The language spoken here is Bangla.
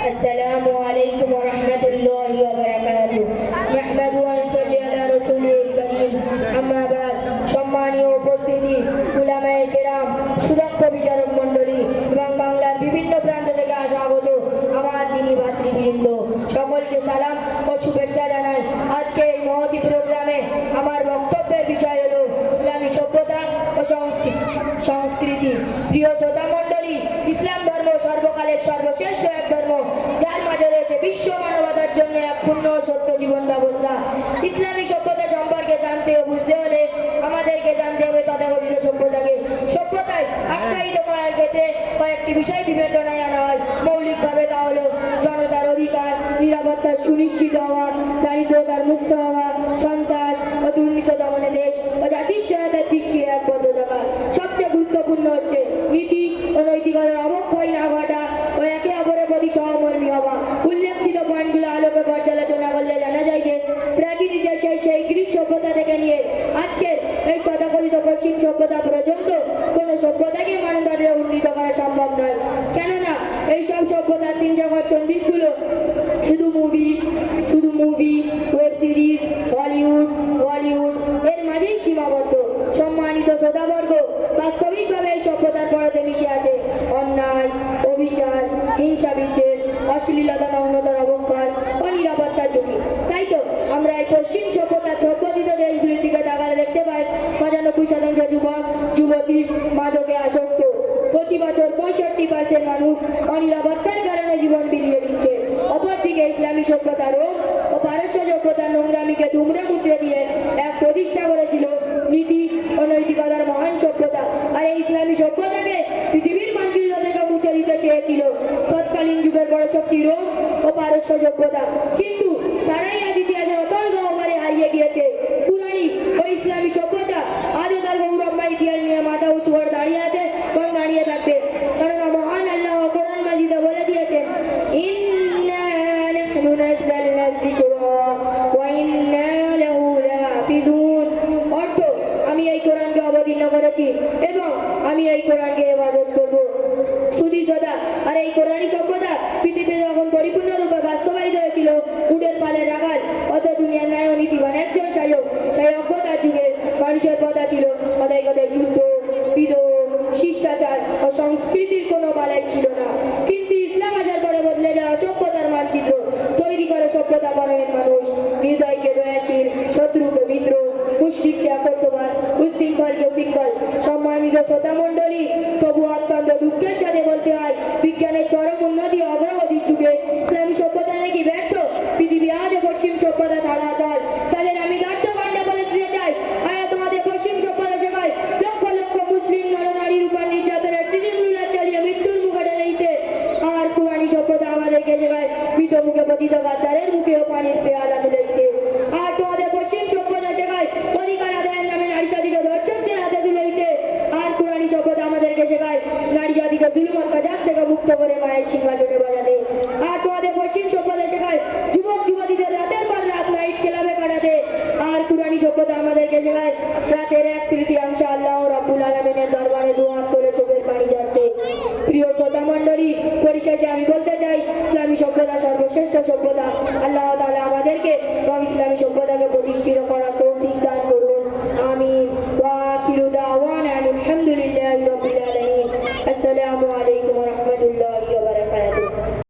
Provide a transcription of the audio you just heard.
আসসালামু আলাইকুম ওয়া রাহমাতুল্লাহি ওয়া বারাকাতুহু। নাহমাদু ওয়া নুসাল্লি আলা রাসূলিল কারীম। আম্মা বাদ। সম্মানীয় উপস্থিতি, উলামায়ে কেরাম, সুদক্ষ বিচারক মণ্ডলী এবং বাংলার বিভিন্ন প্রান্ত থেকে আসা আগত আমার দ্বীনি ভাতৃবৃন্দ, সকলকে সালাম ও শুভেচ্ছা জানাই। আজকে এই মহতী প্রোগ্রামে আমার বক্তব্যের বিষয় হলো ইসলামী সভ্যতা ও সংস্কৃতি। প্রিয় শ্রোতা মণ্ডলী, ইসলাম ধর্ম সর্বকালের সর্বশ্রেষ্ঠ এক ধর্ম, যার মাঝে রয়েছে বিশ্ব মানবতার জন্য এক পূর্ণ ও সত্য জীবন ব্যবস্থা। ইসলামী সভ্যতা সম্পর্কে জানতে ও বুঝতে হলে আমাদেরকে জানতে হবে তথাকথিত সভ্যতাকে। সভ্যতায় আখ্যায়িত করার ক্ষেত্রে কয়েকটি বিষয় বিবেচনায় আনা হয় মৌলিকভাবে। তা হলো জনতার অধিকার, নিরাপত্তা সুনিশ্চিত হওয়া, দারিদ্রতার মুক্ত হওয়া, সন্ত্রাস ও দুর্নীতি দমনে দেশ ও জাতির সহায়তার দৃষ্টি একবদ্ধ থাকা। সবচেয়ে গুরুত্বপূর্ণ হচ্ছে নীতি ও নৈতিকতার অবক্ষয় না ঘটা ও একে অপরের প্রতি সহমর্মী হওয়া। উল্লেখিত পয়েন্টগুলো আলোকে পর্যালোচনা করলে জানা যায় যে প্রাচীন ইতিহাসের সেই গ্রিক সভ্যতা থেকে নিয়ে আজকের এই তথাকথিত পশ্চিম সভ্যতা পর্যন্ত কোনো সভ্যতাকে মানদণ্ডে উন্নীত করা সম্ভব নয়। কেননা এইসব সভ্যতার তিন আকর্ষণ দিকগুলো শুধু মুভি, ওয়েব সিরিজ, বলিউড এর মাঝেই সীমাবদ্ধ। সম্মানিত শ্রোতাবর্গ, বাস্তবিকভাবে এই সভ্যতার পরতে মিশে আছে অন্যায়, অবিচার, হিংসা, বিদ্বেষ, অশ্লীলতা, নগ্নতার অবক্ষয় ও নিরাপত্তার ঝুঁকি। তাই তো আমরা এই পশ্চিম সভ্যতার সভ্যতিত দেশগুলির দিকে তাকালে দেখতে পাই 95% যুবক যুবতী মাদকে আসক্ত। প্রতি বছর 65% মানুষ অনিরাপত্তার কারণে জীবন বিলিয়ে দিচ্ছে। অপরদিকে ইসলামী সভ্যতা রোম ও পারস্য সভ্যতার নোংরামিকে দুমড়ে মুচড়ে দিয়ে এক প্রতিষ্ঠা করেছিল নীতি ও নৈতিকতার মহান সভ্যতা। আর এই ইসলামী সভ্যতাকে পৃথিবীর মানচিত্র থেকে মুছে দিতে চেয়েছিল তৎকালীন যুগের বড় শক্তি রোম ও পারস্য সভ্যতা। কিন্তু তারাই আজ ইতিহাসের অতল গহ্বরে হারিয়ে গিয়েছে। পুরানি ও ইসলামী সভ্যতা আজও তার গৌরবময় ইতিহাস নিয়ে মাথা উঁচু করে দাঁড়িয়ে আছে এবং দাঁড়িয়ে থাকবে। কারণ মহান আল্লাহ কোরআন মাজিদে বলে দিয়েছেন, ইন্না নাহনু নাযালনা যিকরা ওয়া ইন্না লাহু লাহাফিজুন। অর্থ, আমি এই কোরআনকে অবতীর্ণ করেছি এবং আমি এই কোরআনকে ইবাদত করব। শুধু সদা আর এই কোরআনী সভ্যতা পৃথিবীতে যখন পরিপূর্ণরূপে বাস্তবায়িত হয়েছিল উটের পালে রাখাল অত দুনিয়ার ন্যায় ও নীতিবান একজন শায়ক, সেই অজ্ঞতার যুগে মানুষের কথা ছিল কথায় কথায় যুদ্ধ, বিদ্রোহ, শিষ্টাচার ও সংস্কৃতির কোনো বালাই ছিল না। কিন্তু ইসলাম আসার পরে বদলে যাওয়া সভ্যতার মানচিত্র তৈরি করে সভ্যতা বরণের মানুষ। হৃদয়কে দয়াশীল, শত্রুকে মিত্র, মুশরিককে একত্ববাদ, উচ্ছৃঙ্খলকে শৃঙ্খল। সম্মানিত শ্রোতা মণ্ডলী, তবু অত্যন্ত দুঃখের সাথে বলতে হয় বিজ্ঞানের চরম উন্নতি অগ্রগতির যুগে ইসলামী সভ্যতা নাকি ব্যর্থ। পৃথিবী আজও পশ্চিম সভ্যতা ছাড়া চল। তাদের আমি গাঢ়কাণ্ডে বলে দিতে চাই, আর তোমাদের পশ্চিম সভ্যতা শেখায় লক্ষ লক্ষ মুসলিম নরনারীর উপর নির্যাতনের তৃণমূলা চালিয়ে মৃত্যুর মুখে ঠেলে দিতে। আর পুরানি সভ্যতা আমাদেরকে শেখায় মৃত মুখে পতিত গাদ্দারের মুখেও পানির পেয়ালা তুলে দিতে।